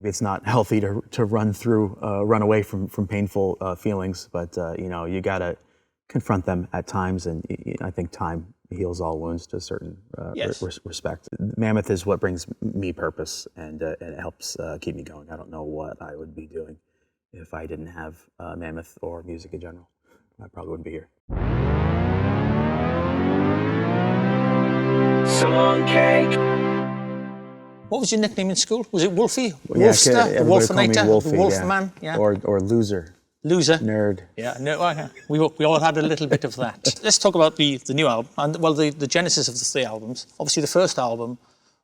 It's not healthy to run away from painful feelings, but you gotta confront them at times, and I think time heals all wounds to a certain Yes. respect. Mammoth is what brings me purpose, and it helps keep me going. I don't know what I would be doing if I didn't have Mammoth or music in general. I probably wouldn't be here. Song cake. What was your nickname in school? Was it Wolfie? Yeah, Wolfster? The everybody called me Wolfinator? Wolfie, The Wolfman? Yeah. Or loser. Loser? Nerd. Yeah, no, we all had a little bit of that. Let's talk about the new album, and well, the genesis of the 3 albums. Obviously, the first album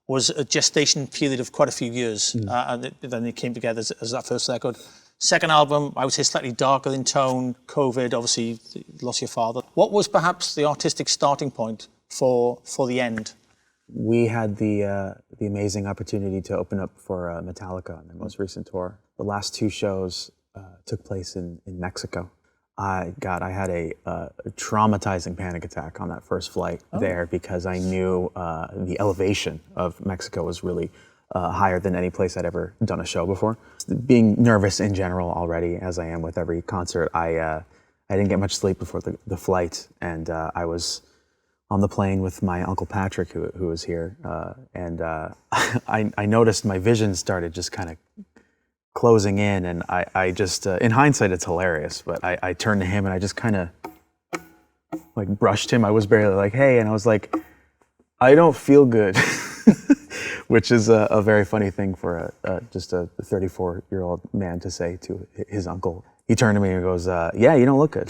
was a gestation period of quite a few years, and then it came together as that first record. Second album, I would say slightly darker in tone, COVID, obviously, you lost your father. What was perhaps the artistic starting point for the end? We had the amazing opportunity to open up for Metallica on their most recent tour. The last 2 shows took place in Mexico. I had a traumatizing panic attack on that first flight there, because I knew the elevation of Mexico was really higher than any place I'd ever done a show before. Being nervous in general already, as I am with every concert, I didn't get much sleep before the flight, and I was on the plane with my Uncle Patrick, who was here, and I noticed my vision started just kind of closing in, and I just, in hindsight, it's hilarious, but I turned to him and I just kind of like brushed him. I was barely like, hey, and I was like, I don't feel good, which is a very funny thing for just a 34-year-old man to say to his uncle. He turned to me and goes, yeah, you don't look good.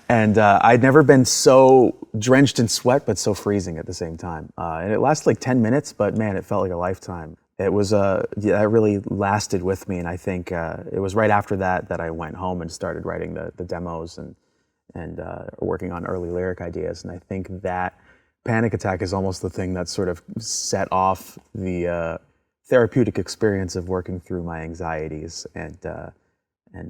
And I'd never been so drenched in sweat, but so freezing at the same time. And it lasted like 10 minutes, but man, it felt like a lifetime. It was, that really lasted with me. And I think it was right after that I went home and started writing the demos and working on early lyric ideas. And I think that panic attack is almost the thing that sort of set off the therapeutic experience of working through my anxieties and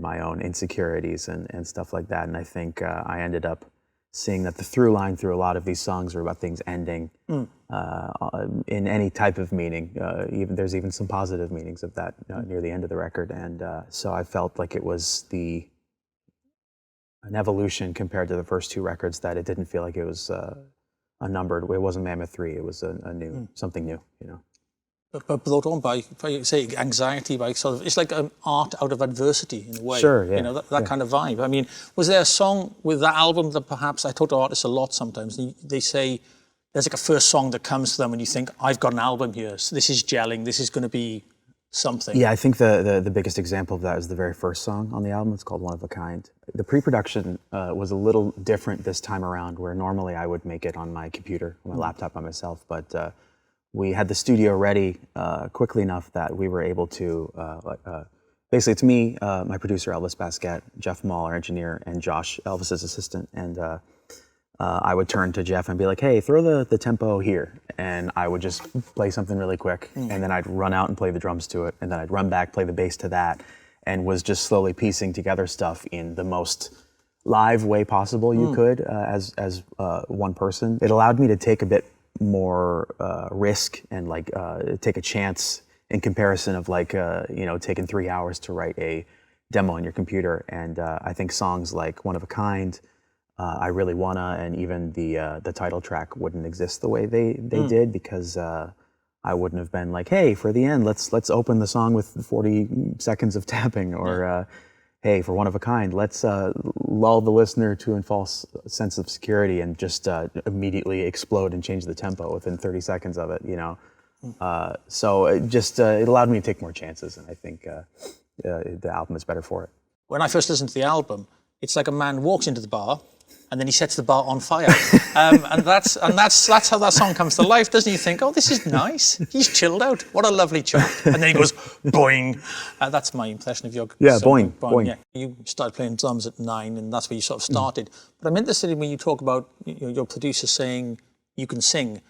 my own insecurities and stuff like that. And I think I ended up seeing that the through line through a lot of these songs are about things ending in any type of meaning. There's even some positive meanings of that near the end of the record. And so I felt like it was an evolution compared to the first 2 records, that it didn't feel like it was a numbered. It wasn't Mammoth 3. It was a new, something new, But brought on by say, anxiety, by sort of, it's like art out of adversity in a way. Sure, yeah. That kind of vibe. I mean, was there a song with that album that perhaps, I talk to artists a lot sometimes, and they say there's like a first song that comes to them and you think, I've got an album here, so this is gelling, this is going to be something. Yeah, I think the biggest example of that is the very first song on the album. It's called One of a Kind. The pre-production was a little different this time around, where normally I would make it on my computer, on my laptop by myself, but we had the studio ready quickly enough that we were able to, basically it's me, my producer Elvis Basquette, Jeff Mall, our engineer, and Josh, Elvis's assistant. And I would turn to Jeff and be like, hey, throw the tempo here. And I would just play something really quick. And then I'd run out and play the drums to it. And then I'd run back, play the bass to that. And was just slowly piecing together stuff in the most live way possible you could as one person. It allowed me to take a bit more risk and take a chance in comparison of taking 3 hours to write a demo on your computer. And I think songs like One of a Kind, I Really Wanna, and even the title track wouldn't exist the way they did, because I wouldn't have been like, hey, for the end, let's open the song with 40 seconds of tapping, or hey, for One of a Kind, let's lull the listener to a false sense of security and just immediately explode and change the tempo within 30 seconds of it, So it allowed me to take more chances, and I think the album is better for it. When I first listened to the album, it's like a man walks into the bar and then he sets the bar on fire. And that's how that song comes to life, doesn't he? You think, oh, this is nice. He's chilled out. What a lovely chap. And then he goes, boing. That's my impression of your song. Boing. Yeah. You started playing drums at 9, and that's where you sort of started. But I'm interested in when you talk about your producer saying you can sing,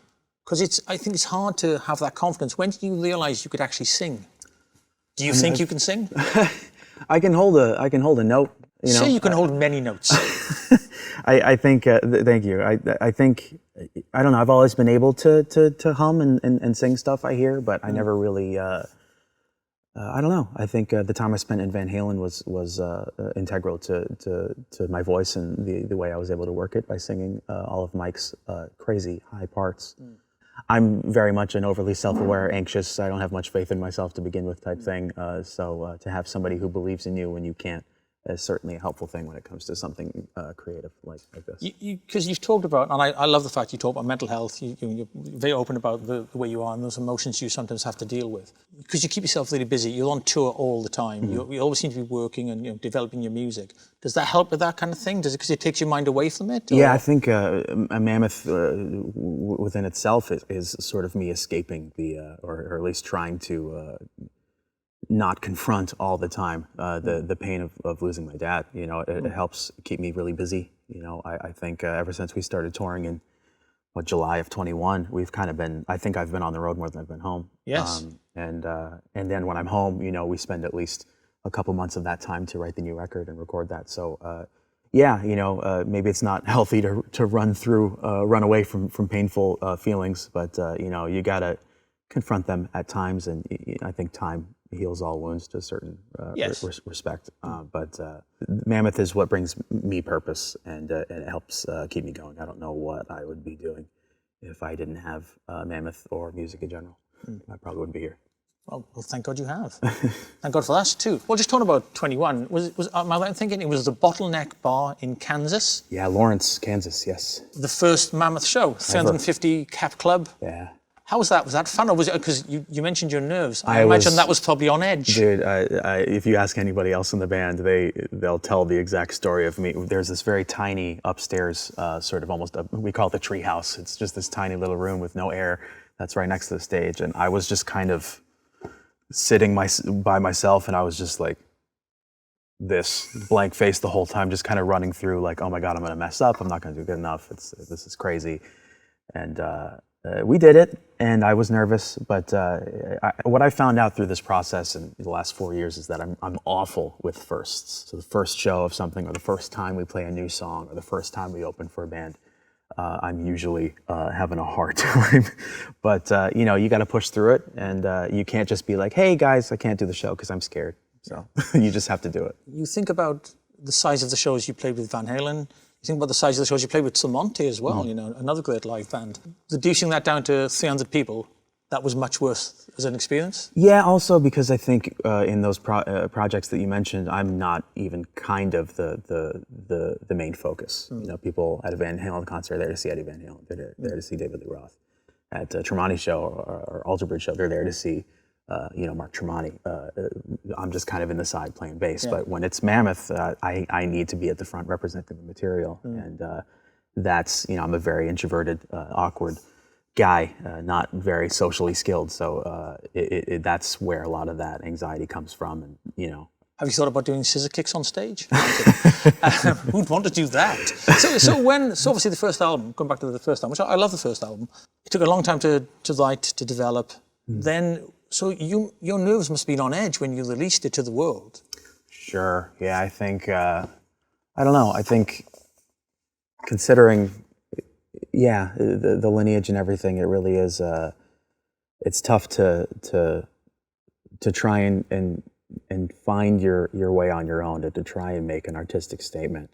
because I think it's hard to have that confidence. When did you realise you could actually sing? Do you think you can sing? I can hold a note. Say you can hold many notes. I think, thank you. I think, I don't know, I've always been able to hum and sing stuff I hear, but I never really I don't know. I think the time I spent in Van Halen was integral to my voice and the way I was able to work it by singing all of Mike's crazy high parts. I'm very much an overly self-aware, anxious, I don't have much faith in myself to begin with type thing. So to have somebody who believes in you when you can't is certainly a helpful thing when it comes to something creative like this. Because you've talked about, and I love the fact you talk about mental health. You're very open about the way you are and those emotions you sometimes have to deal with. Because you keep yourself really busy. You're on tour all the time. You always seem to be working and developing your music. Does that help with that kind of thing? Does it, because it takes your mind away from it? Or? Yeah, I think a Mammoth within itself is sort of me escaping or at least trying to not confront all the time the pain of losing my dad. It helps keep me really busy. I think ever since we started touring in July of 21, we've kind of been, I think I've been on the road more than I've been home. Yes. And then when I'm home, we spend at least a couple months of that time to write the new record and record that. So maybe it's not healthy to run away from painful feelings, but you gotta confront them at times, and I think time heals all wounds to a certain respect. But Mammoth is what brings me purpose, and it helps keep me going. I don't know what I would be doing if I didn't have Mammoth or music in general. I probably wouldn't be here. Well, thank God you have. Thank God for that too. Well, just talking about 21, am I right in thinking it was the Bottleneck Bar in Kansas? Yeah, Lawrence, Kansas, yes. The first Mammoth show, 350 cap club. Yeah. How was that? Was that fun, or was it, because you mentioned your nerves? I imagine that was probably on edge. Dude, if you ask anybody else in the band, they'll tell the exact story of me. There's this very tiny upstairs, sort of almost, we call it the tree house. It's just this tiny little room with no air that's right next to the stage. And I was just kind of sitting by myself, and I was just like this blank face the whole time, just kind of running through like, oh my God, I'm gonna mess up. I'm not gonna do good enough. This is crazy. And we did it, and I was nervous, but what I found out through this process in the last 4 years is that I'm awful with firsts. So the first show of something, or the first time we play a new song, or the first time we open for a band, I'm usually having a hard time. But you got to push through it, and you can't just be like, hey guys, I can't do the show because I'm scared. So you just have to do it. You think about the size of the shows you played with Van Halen. You think about the size of the shows you played with Monte as well, another great live band. Reducing that down to 300 people, that was much worse as an experience? Yeah, also because I think in those projects that you mentioned, I'm not even kind of the main focus. People at a Van Halen concert are there to see Eddie Van Halen, they're there to see David Lee Roth. At a Tremonti show or Alter Bridge show, they're there to see Mark Tremonti. I'm just kind of in the side playing bass. But when it's Mammoth, I need to be at the front representing the material. And that's, I'm a very introverted, awkward guy, not very socially skilled. So that's where a lot of that anxiety comes from. And, Have you thought about doing scissor kicks on stage? Who'd want to do that? So obviously the first album, going back to the first album, which I love the first album, it took a long time to write, to develop. Then, so your nerves must have been on edge when you released it to the world. Sure. Yeah, I think, I don't know. I think considering, the lineage and everything, it really is, it's tough to try and find your way on your own, to try and make an artistic statement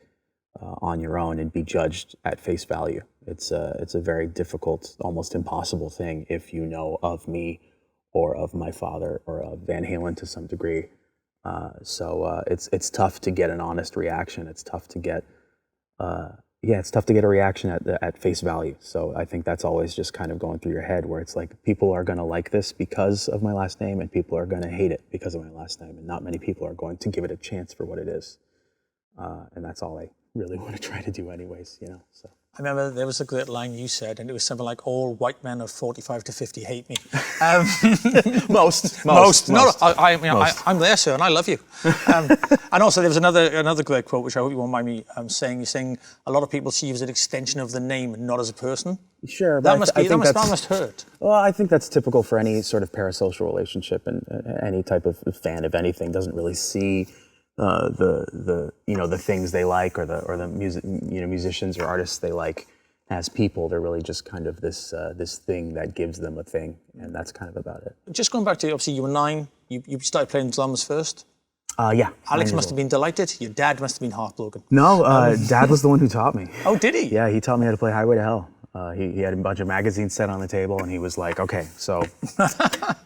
on your own and be judged at face value. It's a very difficult, almost impossible thing if you know of me or of my father or of Van Halen to some degree. So it's tough to get an honest reaction. It's tough to get a reaction at face value. So I think that's always just kind of going through your head, where it's like, people are going to like this because of my last name, and people are going to hate it because of my last name, and not many people are going to give it a chance for what it is. And that's all I really want to try to do anyways, so. I remember there was a great line you said, and it was something like, all white men of 45 to 50 hate me. Most. No, I'm there, sir, and I love you. And also there was another great quote, which I hope you won't mind me saying. You're saying a lot of people see you as an extension of the name and not as a person. Sure, but that must hurt. Well, I think that's typical for any sort of parasocial relationship, and any type of fan of anything doesn't really see the things they like, or the music, musicians or artists they like as people. They're really just kind of this thing that gives them a thing, and that's kind of about it. Just going back to, obviously you were 9 You started playing drums first. Yeah. Alex must have been delighted. Your dad must have been heartbroken. No, Dad was the one who taught me. Oh, did he? Yeah, he taught me how to play Highway to Hell. He had a bunch of magazines set on the table, and he was like, okay, so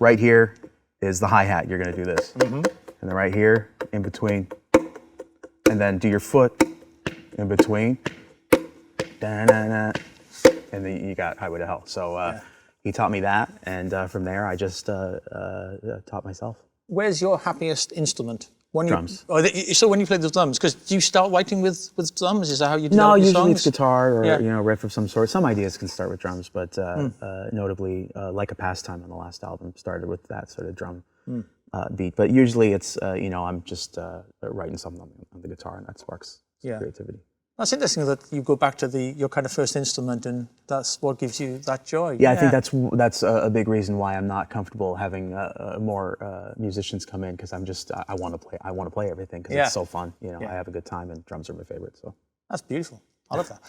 right here is the hi-hat. You're going to do this. And then right here, in between. And then do your foot in between. Da-na-na. And then you got Highway to Hell. So he taught me that, and from there, I just taught myself. Where's your happiest instrument? Drums. So when you play the drums, because do you start writing with drums? Is that how you do No, your usually songs? it's guitar or riff of some sort. Some ideas can start with drums, but notably, Like a Pastime on the last album started with that sort of drum beat. But usually it's I'm just writing something on the guitar, and that sparks some creativity. That's interesting that you go back to your kind of first instrument, and that's what gives you that joy. Yeah, I think that's a big reason why I'm not comfortable having more musicians come in, because I want to play everything, because it's so fun. I have a good time, and drums are my favorite. So that's beautiful. I love that.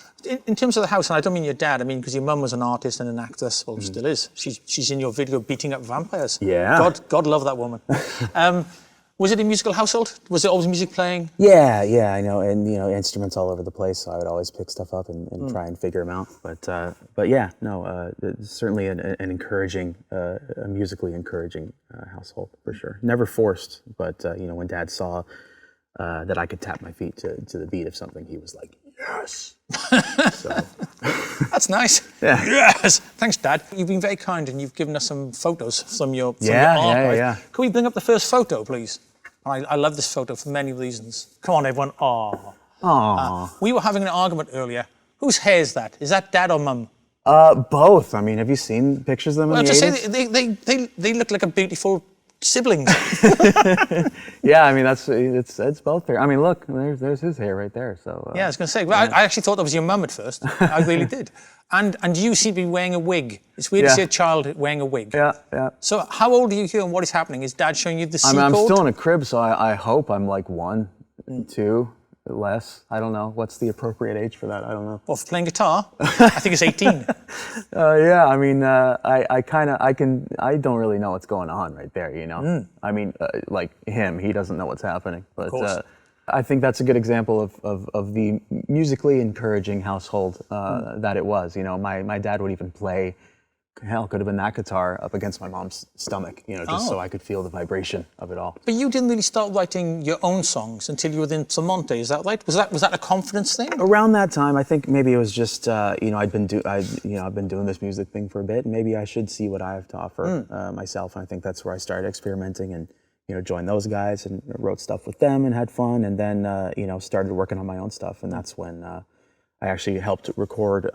In terms of the house, and I don't mean your dad, I mean because your mum was an artist and an actress, well, still is. She's in your video beating up vampires. Yeah. God love that woman. Was it a musical household? Was there always music playing? Yeah, I know, and instruments all over the place, so I would always pick stuff up and try and figure them out. But yeah, no, certainly an encouraging, a musically encouraging household for sure. Never forced, but when Dad saw that I could tap my feet to the beat of something, he was like, yes. So. That's nice. Yeah. Yes. Thanks, Dad. You've been very kind, and you've given us some photos from your art. Yeah. Can we bring up the first photo, please? I love this photo for many reasons. Come on, everyone. Aww. We were having an argument earlier. Whose hair is that? Is that Dad or Mum? Both. I mean, have you seen pictures of them in the 80s? They look like a beautiful siblings. Yeah, I mean it's both there. I mean, look, there's his hair right there. So yeah, I was going to say. Well, I actually thought that was your mum at first. I really did. And you seem to be wearing a wig. It's weird to see a child wearing a wig. Yeah. So how old are you here, and what is happening? Is Dad showing you the C code? I'm still in a crib, so I hope I'm like 1, 2. Less. I don't know. What's the appropriate age for that? I don't know. Well, for playing guitar, I think it's 18. Yeah, I mean, I don't really know what's going on right there, I mean, like him, he doesn't know what's happening. But I think that's a good example of the musically encouraging household that it was. My dad would even play, hell, could have been that guitar up against my mom's stomach, just so I could feel the vibration of it all. But you didn't really start writing your own songs until you were in Tremonti, is that right? Was that a confidence thing? Around that time, I think maybe it was just I've been doing this music thing for a bit, and maybe I should see what I have to offer myself. And I think that's where I started experimenting and joined those guys and wrote stuff with them and had fun, and then started working on my own stuff, and that's when I actually helped record.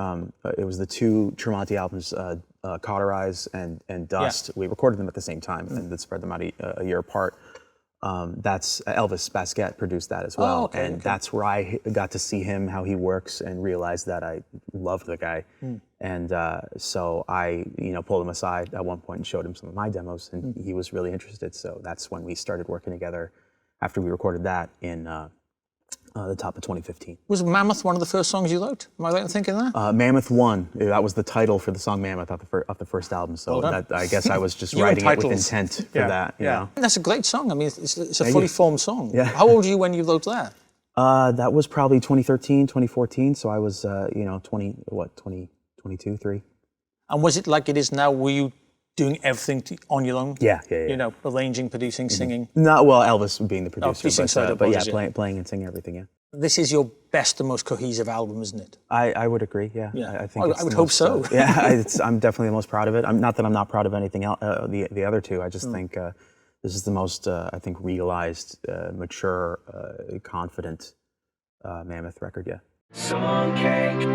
It was the 2 Tremonti albums. Cauterize and Dust. We recorded them at the same time and then spread them out a year apart. That's Elvis Basquet produced that as well, that's where I got to see him, how he works, and realized that I loved the guy. And so I pulled him aside at one point and showed him some of my demos, and he was really interested. So that's when we started working together after we recorded that in the top of 2015. Was Mammoth one of the first songs you wrote? Am I right in thinking that? Mammoth 1. That was the title for the song Mammoth off the first album. So I guess I was just writing it with intent for that. Yeah. That's a great song. I mean, it's a fully formed song. Yeah. How old were you when you wrote that? That was probably 2013, 2014. So I was, 22, 3. And was it like it is now? Were you doing everything on your own? Yeah. Arranging, producing, singing? No, well, Elvis being the producer, but yeah, playing and singing everything, yeah. This is your best and most cohesive album, isn't it? I would agree, yeah. I think I would hope so. I'm definitely the most proud of it. Not that I'm not proud of anything else, the other 2. I just think this is the most, I think, realized, mature, confident Mammoth record, yeah. Song cake.